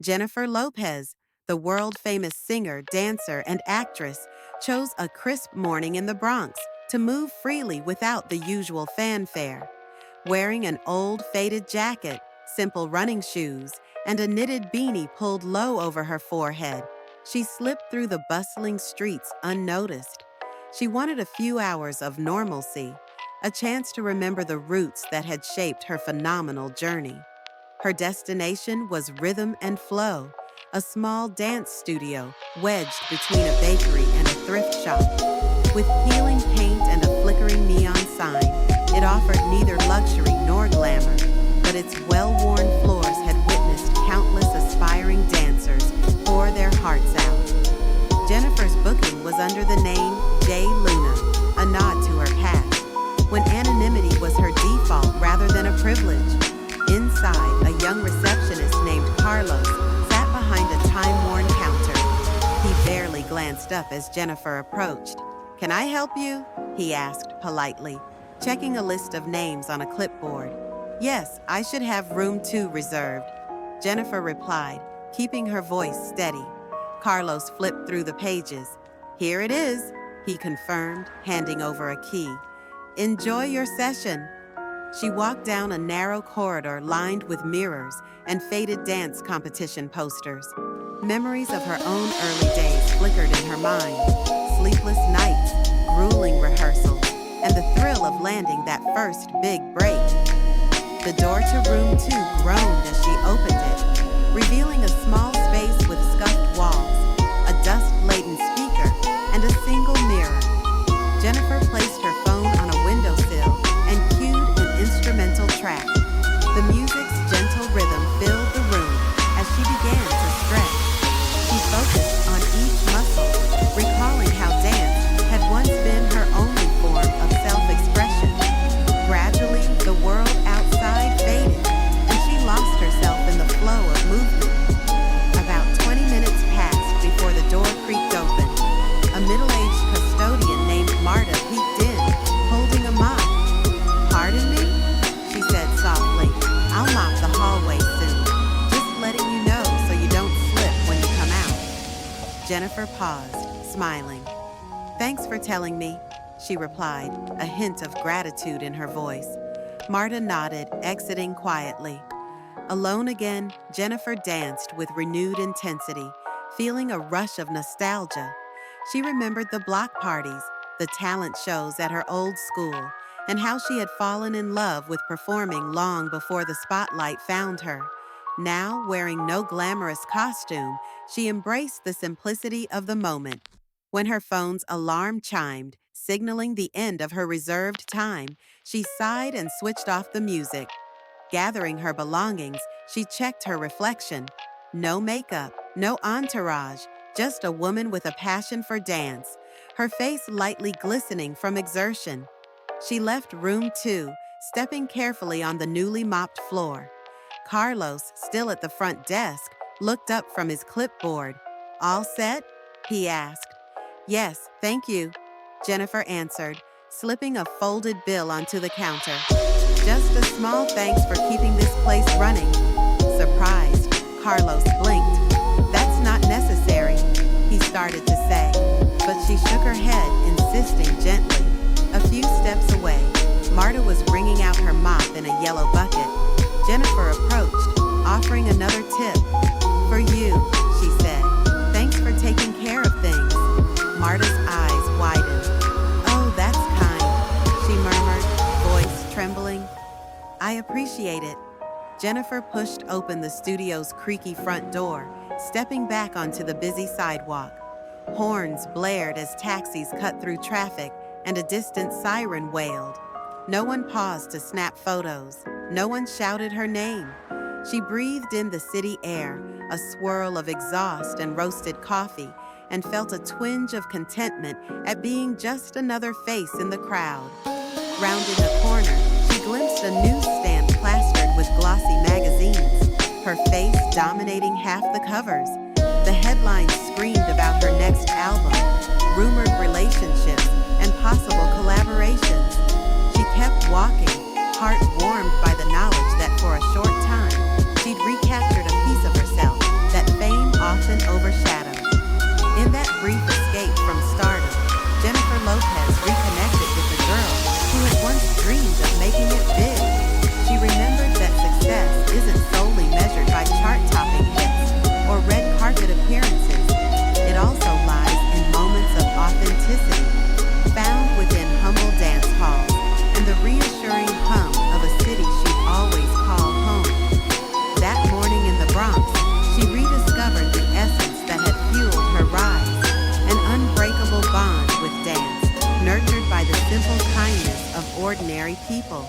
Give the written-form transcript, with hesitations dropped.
Jennifer Lopez, the world-famous singer, dancer, and actress, chose a crisp morning in the Bronx to move freely without the usual fanfare. Wearing an old faded jacket, simple running shoes, and a knitted beanie pulled low over her forehead, she slipped through the bustling streets unnoticed. She wanted a few hours of normalcy, a chance to remember the roots that had shaped her phenomenal journey. Her destination was Rhythm and Flow, a small dance studio wedged between a bakery and a thrift shop. With peeling paint and a flickering neon sign, it offered neither luxury nor glamour, but its well-worn floors had witnessed countless aspiring dancers pour their hearts out. Jennifer's booking was under the name J. Luna, a nod to her past, when anonymity was her default rather than a privilege. Inside, a young receptionist named Carlos sat behind a time-worn counter. He barely glanced up as Jennifer approached. "Can I help you?" he asked politely, checking a list of names on a clipboard. "Yes, I should have room 2 reserved," Jennifer replied, keeping her voice steady. Carlos flipped through the pages. "Here it is," he confirmed, handing over a key. "Enjoy your session." She walked down a narrow corridor lined with mirrors and faded dance competition posters. Memories of her own early days flickered in her mind. Sleepless nights, grueling rehearsals, and the thrill of landing that first big break. The door to room 2 groaned as she opened it, revealing a small space with scuffed walls, a dust-laden speaker, and a single mirror. Jennifer placed her phone on a windowsill and cued an instrumental track. The music's gentle rhythm filled the room as she began to stretch. She focused on each muscle, recalling how dance had once been her only form of self-expression. Gradually, the world outside faded, and she lost herself in the flow of movement. About 20 minutes passed before the door creaked open. A middle-aged custodian named Marta peeked in, holding a mop. "Pardon me?" she said softly. "I'll mop the hallway soon. Just letting you know so you don't slip when you come out." Jennifer paused, smiling. "Thanks for telling me," she replied, a hint of gratitude in her voice. Marta nodded, exiting quietly. Alone again, Jennifer danced with renewed intensity, feeling a rush of nostalgia. She remembered the block parties, the talent shows at her old school, and how she had fallen in love with performing long before the spotlight found her. Now, wearing no glamorous costume, she embraced the simplicity of the moment. When her phone's alarm chimed, signaling the end of her reserved time, she sighed and switched off the music. Gathering her belongings, she checked her reflection. No makeup, no entourage, just a woman with a passion for dance, her face lightly glistening from exertion. She left room 2, stepping carefully on the newly mopped floor. Carlos, still at the front desk, looked up from his clipboard. "All set?" he asked. "Yes, thank you," Jennifer answered, slipping a folded bill onto the counter. "Just a small thanks for keeping this place running." Surprised, Carlos blinked. "That's not necessary," he started to say, but she shook her head, insisting gently. A few steps away, Marta was wringing out her mop in a yellow bucket. Jennifer approached, offering another tip. "For you," she said. "Thanks for taking care of things." Marta's eyes widened. "Oh, that's kind," she murmured, voice trembling. "I appreciate it." Jennifer pushed open the studio's creaky front door, stepping back onto the busy sidewalk. Horns blared as taxis cut through traffic, and a distant siren wailed. No one paused to snap photos. No one shouted her name. She breathed in the city air, a swirl of exhaust and roasted coffee, and felt a twinge of contentment at being just another face in the crowd. Rounding a corner, she glimpsed a newsstand plastered with glossy magazines, her face dominating half the covers. The headlines screamed about her next album, rumored relationships, and possible collaborations. She kept walking, heart warmed by the knowledge that for a short time, she'd recaptured a piece of herself ordinary people.